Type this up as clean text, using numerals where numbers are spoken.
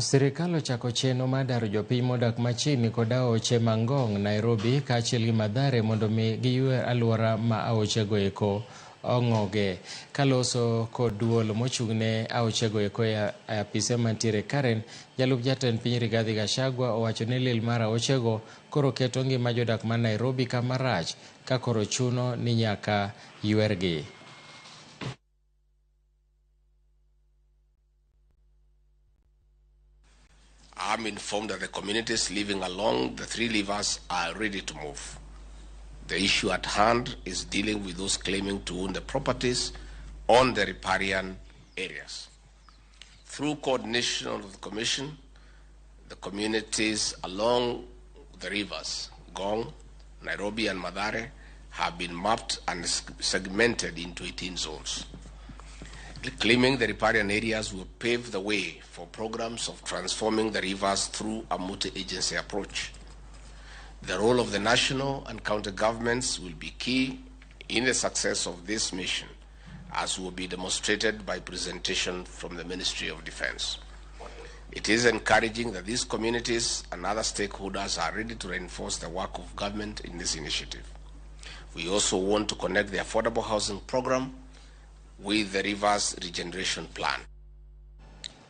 Sirkal ochako chenro mar daro jopiny modak machiegni kod aoche ma Ngong, Nairobi kaachiel gi Mathare mondo mi giywe alwora ma aochego eko ong'oge. Kaloso kod duol mochung'ne aochego eko e apise mantiere Karen, jalup jatend piny Rigathi Gachagua owacho ni lil mar aochego koro keto ngima jodak ma Nairobi kama rach ka koro chuno ni nyaka ywergi. I'm informed that the communities living along the three rivers are ready to move. The issue at hand is dealing with those claiming to own the properties on the riparian areas. Through coordination of the Commission, the communities along the rivers, Ngong, Nairobi and Mathare, have been mapped and segmented into 18 zones. Claiming the riparian areas will pave the way for programs of transforming the rivers through a multi-agency approach. The role of the national and county governments will be key in the success of this mission, as will be demonstrated by presentation from the Ministry of Defense. It is encouraging that these communities and other stakeholders are ready to reinforce the work of government in this initiative. We also want to connect the affordable housing program with the Rivers Regeneration Plan.